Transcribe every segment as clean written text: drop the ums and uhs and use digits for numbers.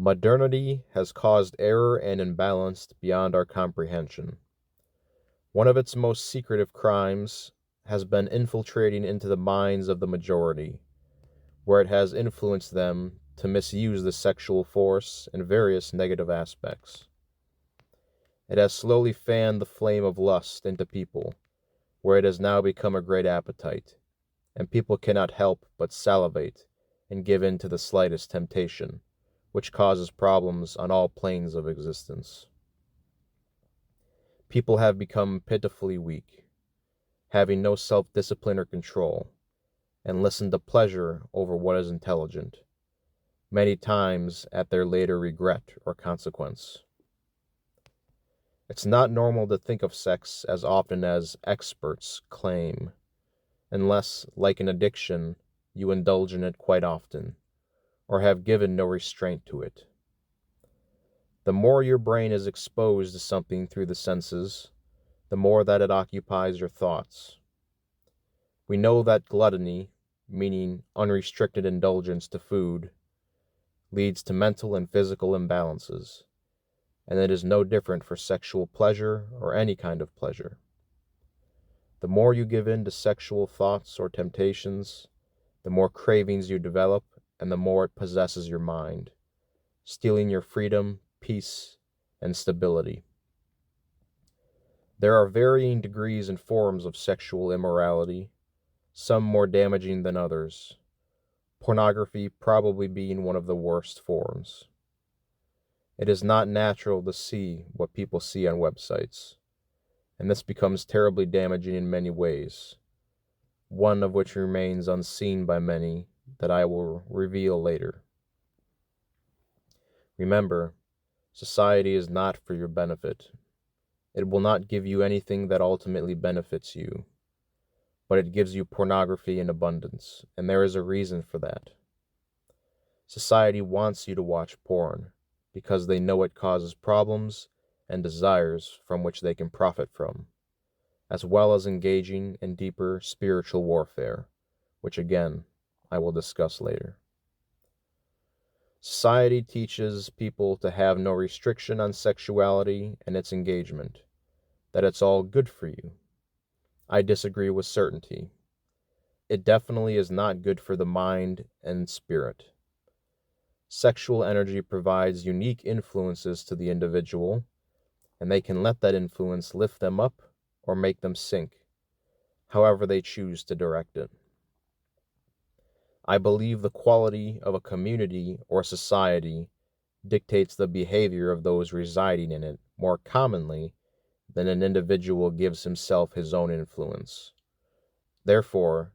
Modernity has caused error and imbalance beyond our comprehension. One of its most secretive crimes has been infiltrating into the minds of the majority, where it has influenced them to misuse the sexual force in various negative aspects. It has slowly fanned the flame of lust into people, where it has now become a great appetite, and people cannot help but salivate and give in to the slightest temptation, which causes problems on all planes of existence. People have become pitifully weak, having no self-discipline or control, and listen to pleasure over what is intelligent, many times at their later regret or consequence. It's not normal to think of sex as often as experts claim, unless, like an addiction, you indulge in it quite often, or have given no restraint to it. The more your brain is exposed to something through the senses, the more that it occupies your thoughts. We know that gluttony, meaning unrestricted indulgence to food, leads to mental and physical imbalances, and it is no different for sexual pleasure or any kind of pleasure. The more you give in to sexual thoughts or temptations, the more cravings you develop, and the more it possesses your mind, stealing your freedom, peace, and stability. There are varying degrees and forms of sexual immorality, some more damaging than others, pornography probably being one of the worst forms. It is not natural to see what people see on websites, and this becomes terribly damaging in many ways, one of which remains unseen by many that I will reveal later. Remember, society is not for your benefit. It will not give you anything that ultimately benefits you, but it gives you pornography in abundance, and there is a reason for that. Society wants you to watch porn because they know it causes problems and desires from which they can profit from, as well as engaging in deeper spiritual warfare, which again, I will discuss later. Society teaches people to have no restriction on sexuality and its engagement, that it's all good for you. I disagree with certainty. It definitely is not good for the mind and spirit. Sexual energy provides unique influences to the individual, and they can let that influence lift them up or make them sink, however they choose to direct it. I believe the quality of a community or society dictates the behavior of those residing in it more commonly than an individual gives himself his own influence. Therefore,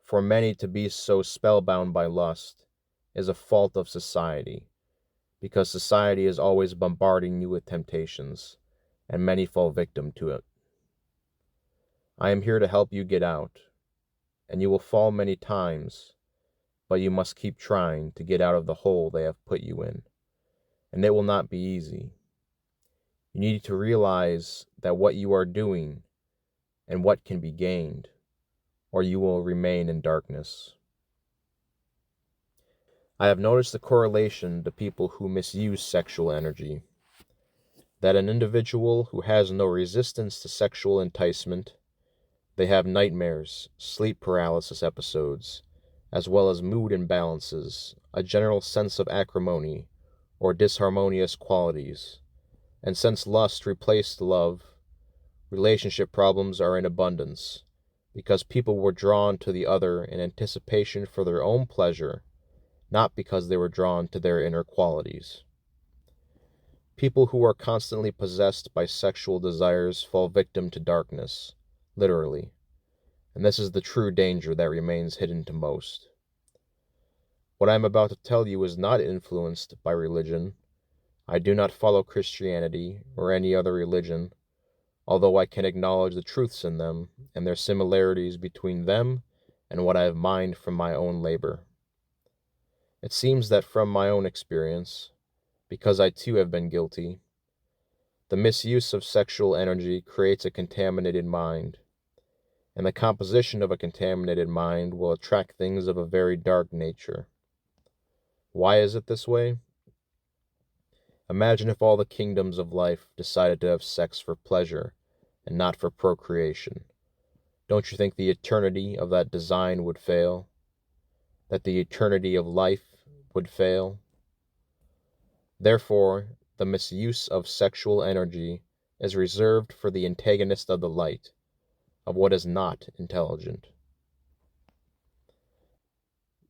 for many to be so spellbound by lust is a fault of society, because society is always bombarding you with temptations, and many fall victim to it. I am here to help you get out, and you will fall many times, but you must keep trying to get out of the hole they have put you in, and it will not be easy. You need to realize that what you are doing and what can be gained, or you will remain in darkness. I have noticed a correlation to people who misuse sexual energy, that an individual who has no resistance to sexual enticement, they have nightmares, sleep paralysis episodes, as well as mood imbalances, a general sense of acrimony, or disharmonious qualities. And since lust replaced love, relationship problems are in abundance, because people were drawn to the other in anticipation for their own pleasure, not because they were drawn to their inner qualities. People who are constantly possessed by sexual desires fall victim to darkness, literally, and this is the true danger that remains hidden to most. What I am about to tell you is not influenced by religion. I do not follow Christianity or any other religion, although I can acknowledge the truths in them and their similarities between them and what I have mined from my own labor. It seems that from my own experience, because I too have been guilty, the misuse of sexual energy creates a contaminated mind, and the composition of a contaminated mind will attract things of a very dark nature. Why is it this way? Imagine if all the kingdoms of life decided to have sex for pleasure and not for procreation. Don't you think the eternity of that design would fail? That the eternity of life would fail? Therefore, the misuse of sexual energy is reserved for the antagonist of the light, of what is not intelligent.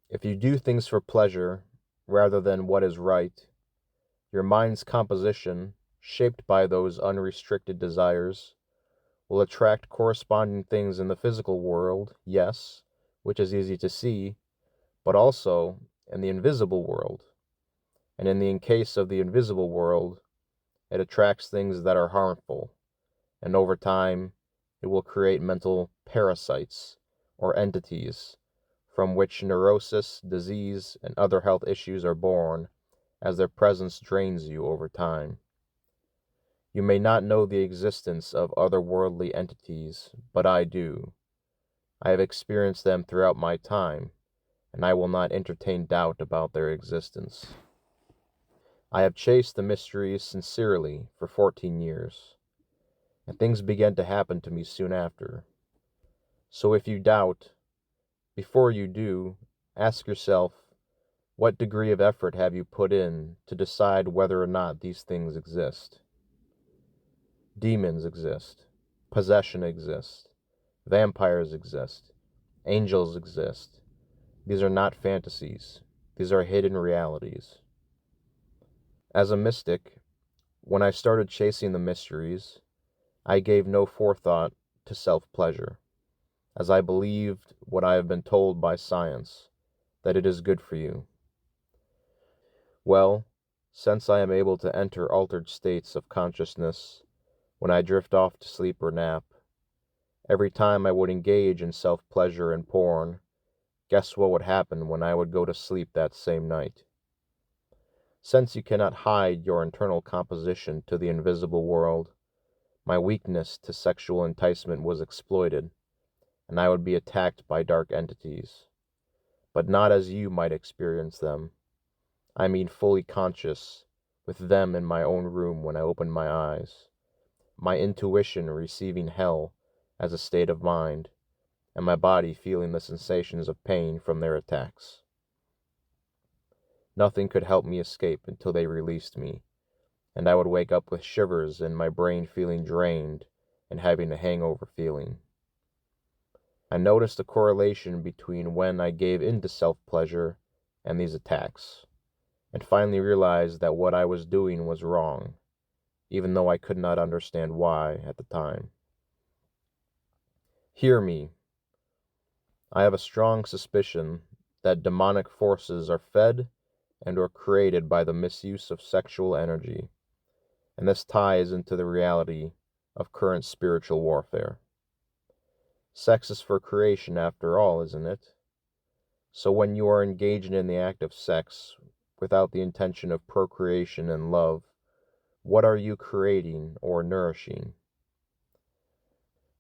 If you do things for pleasure rather than what is right, your mind's composition, shaped by those unrestricted desires, will attract corresponding things in the physical world, yes, which is easy to see, but also in the invisible world. And in the case of the invisible world, it attracts things that are harmful, and over time, it will create mental parasites or entities from which neurosis, disease, and other health issues are born, as their presence drains you over time. You may not know the existence of otherworldly entities, but I do. I have experienced them throughout my time, and I will not entertain doubt about their existence. I have chased the mysteries sincerely for 14 years, and things began to happen to me soon after. So if you doubt, before you do, ask yourself, what degree of effort have you put in to decide whether or not these things exist? Demons exist. Possession exists. Vampires exist. Angels exist. These are not fantasies. These are hidden realities. As a mystic, when I started chasing the mysteries, I gave no forethought to self-pleasure, as I believed what I have been told by science, that it is good for you. Well, since I am able to enter altered states of consciousness when I drift off to sleep or nap, every time I would engage in self-pleasure and porn, guess what would happen when I would go to sleep that same night? Since you cannot hide your internal composition to the invisible world, my weakness to sexual enticement was exploited, and I would be attacked by dark entities. But not as you might experience them. I mean fully conscious, with them in my own room when I opened my eyes, my intuition receiving hell as a state of mind, and my body feeling the sensations of pain from their attacks. Nothing could help me escape until they released me, and I would wake up with shivers and my brain feeling drained and having a hangover feeling. I noticed a correlation between when I gave in to self-pleasure and these attacks, and finally realized that what I was doing was wrong, even though I could not understand why at the time. Hear me. I have a strong suspicion that demonic forces are fed and or created by the misuse of sexual energy, and this ties into the reality of current spiritual warfare. Sex is for creation after all, isn't it? So when you are engaged in the act of sex without the intention of procreation and love, what are you creating or nourishing?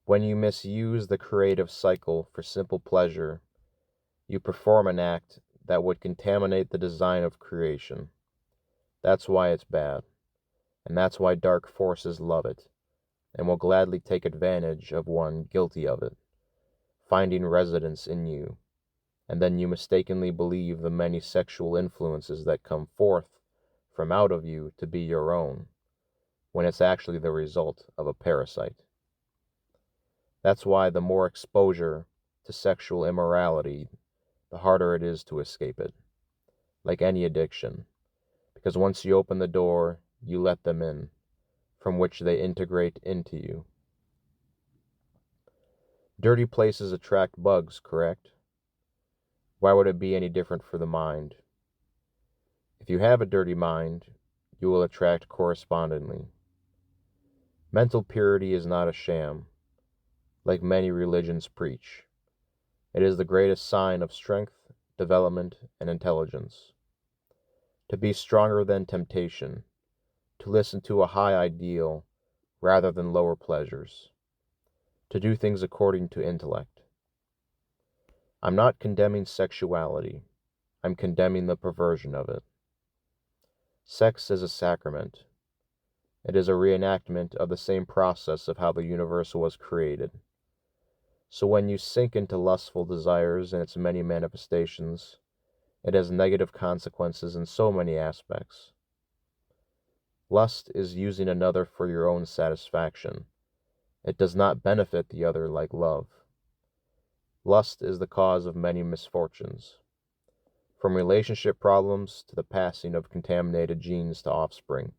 When you misuse the creative cycle for simple pleasure, you perform an act that would contaminate the design of creation. That's why it's bad, and that's why dark forces love it, and will gladly take advantage of one guilty of it, finding residence in you, and then you mistakenly believe the many sexual influences that come forth from out of you to be your own, when it's actually the result of a parasite. That's why the more exposure to sexual immorality, the harder it is to escape it, like any addiction, because once you open the door, you let them in, from which they integrate into you. Dirty places attract bugs, correct? Why would it be any different for the mind? If you have a dirty mind, you will attract correspondingly. Mental purity is not a sham, like many religions preach. It is the greatest sign of strength, development, and intelligence. To be stronger than temptation, to listen to a high ideal rather than lower pleasures, to do things according to intellect. I'm not condemning sexuality. I'm condemning the perversion of it. Sex is a sacrament. It is a reenactment of the same process of how the universe was created. So when you sink into lustful desires and its many manifestations, it has negative consequences in so many aspects. Lust is using another for your own satisfaction. It does not benefit the other like love. Lust is the cause of many misfortunes, from relationship problems to the passing of contaminated genes to offspring.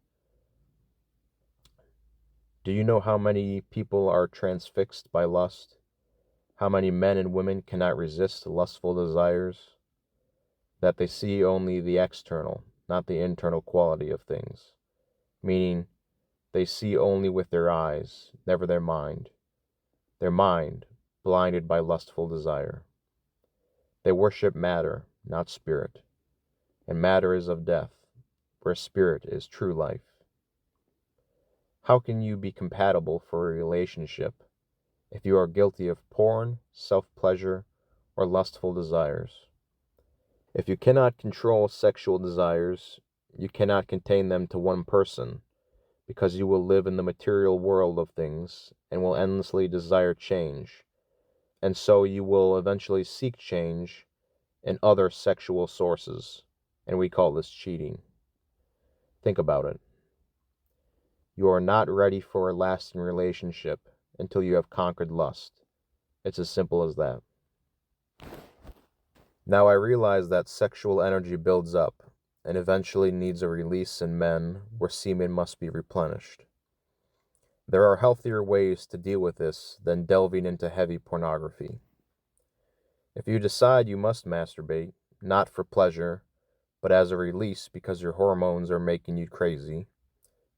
Do you know how many people are transfixed by lust? How many men and women cannot resist lustful desires? That they see only the external, not the internal quality of things, meaning they see only with their eyes, never their mind blinded by lustful desire. They worship matter, not spirit, and matter is of death, where spirit is true life. How can you be compatible for a relationship if you are guilty of porn, self-pleasure, or lustful desires? If you cannot control sexual desires, you cannot contain them to one person, because you will live in the material world of things and will endlessly desire change, and so you will eventually seek change in other sexual sources, and we call this cheating. Think about it. You are not ready for a lasting relationship until you have conquered lust. It's as simple as that. Now I realize that sexual energy builds up and eventually needs a release in men where semen must be replenished. There are healthier ways to deal with this than delving into heavy pornography. If you decide you must masturbate, not for pleasure, but as a release because your hormones are making you crazy,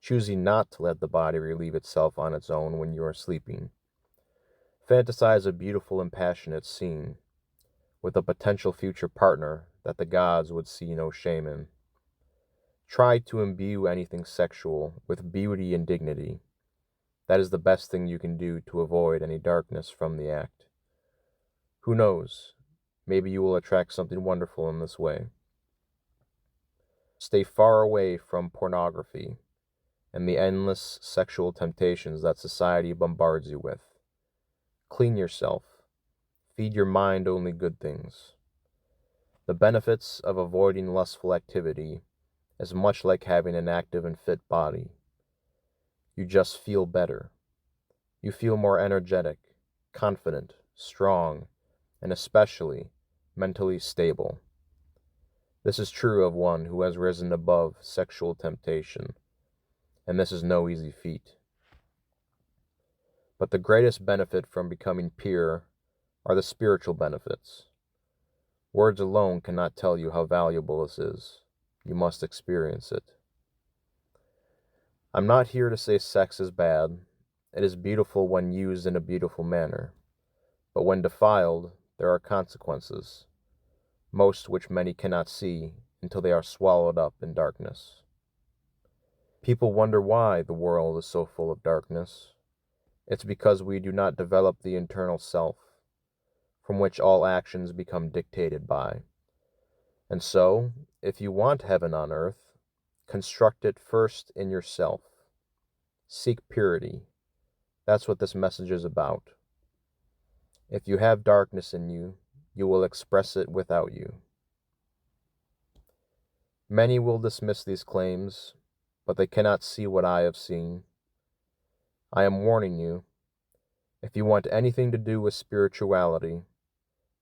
choosing not to let the body relieve itself on its own when you are sleeping, fantasize a beautiful and passionate scene with a potential future partner that the gods would see no shame in. Try to imbue anything sexual with beauty and dignity. That is the best thing you can do to avoid any darkness from the act. Who knows? Maybe you will attract something wonderful in this way. Stay far away from pornography and the endless sexual temptations that society bombards you with. Clean yourself. Feed your mind only good things. The benefits of avoiding lustful activity is much like having an active and fit body. You just feel better. You feel more energetic, confident, strong, and especially mentally stable. This is true of one who has risen above sexual temptation, and this is no easy feat. But the greatest benefit from becoming pure are the spiritual benefits. Words alone cannot tell you how valuable this is. You must experience it. I'm not here to say sex is bad. It is beautiful when used in a beautiful manner. But when defiled, there are consequences, most which many cannot see until they are swallowed up in darkness. People wonder why the world is so full of darkness. It's because we do not develop the internal self, from which all actions become dictated by. And so, if you want heaven on earth, construct it first in yourself. Seek purity. That's what this message is about. If you have darkness in you, you will express it without you. Many will dismiss these claims, but they cannot see what I have seen. I am warning you, if you want anything to do with spirituality,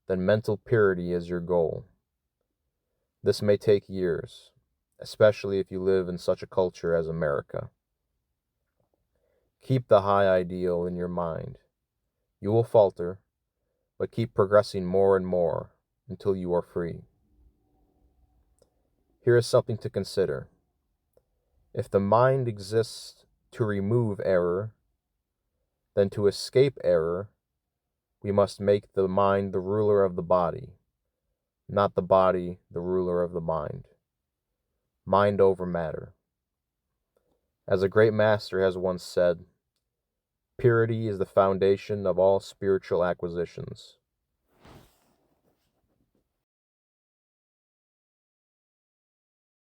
then mental purity is your goal. This may take years, especially if you live in such a culture as America. Keep the high ideal in your mind. You will falter, but keep progressing more and more until you are free. Here is something to consider. If the mind exists to remove error, then to escape error, we must make the mind the ruler of the body, not the body the ruler of the mind. Mind over matter. As a great master has once said, purity is the foundation of all spiritual acquisitions.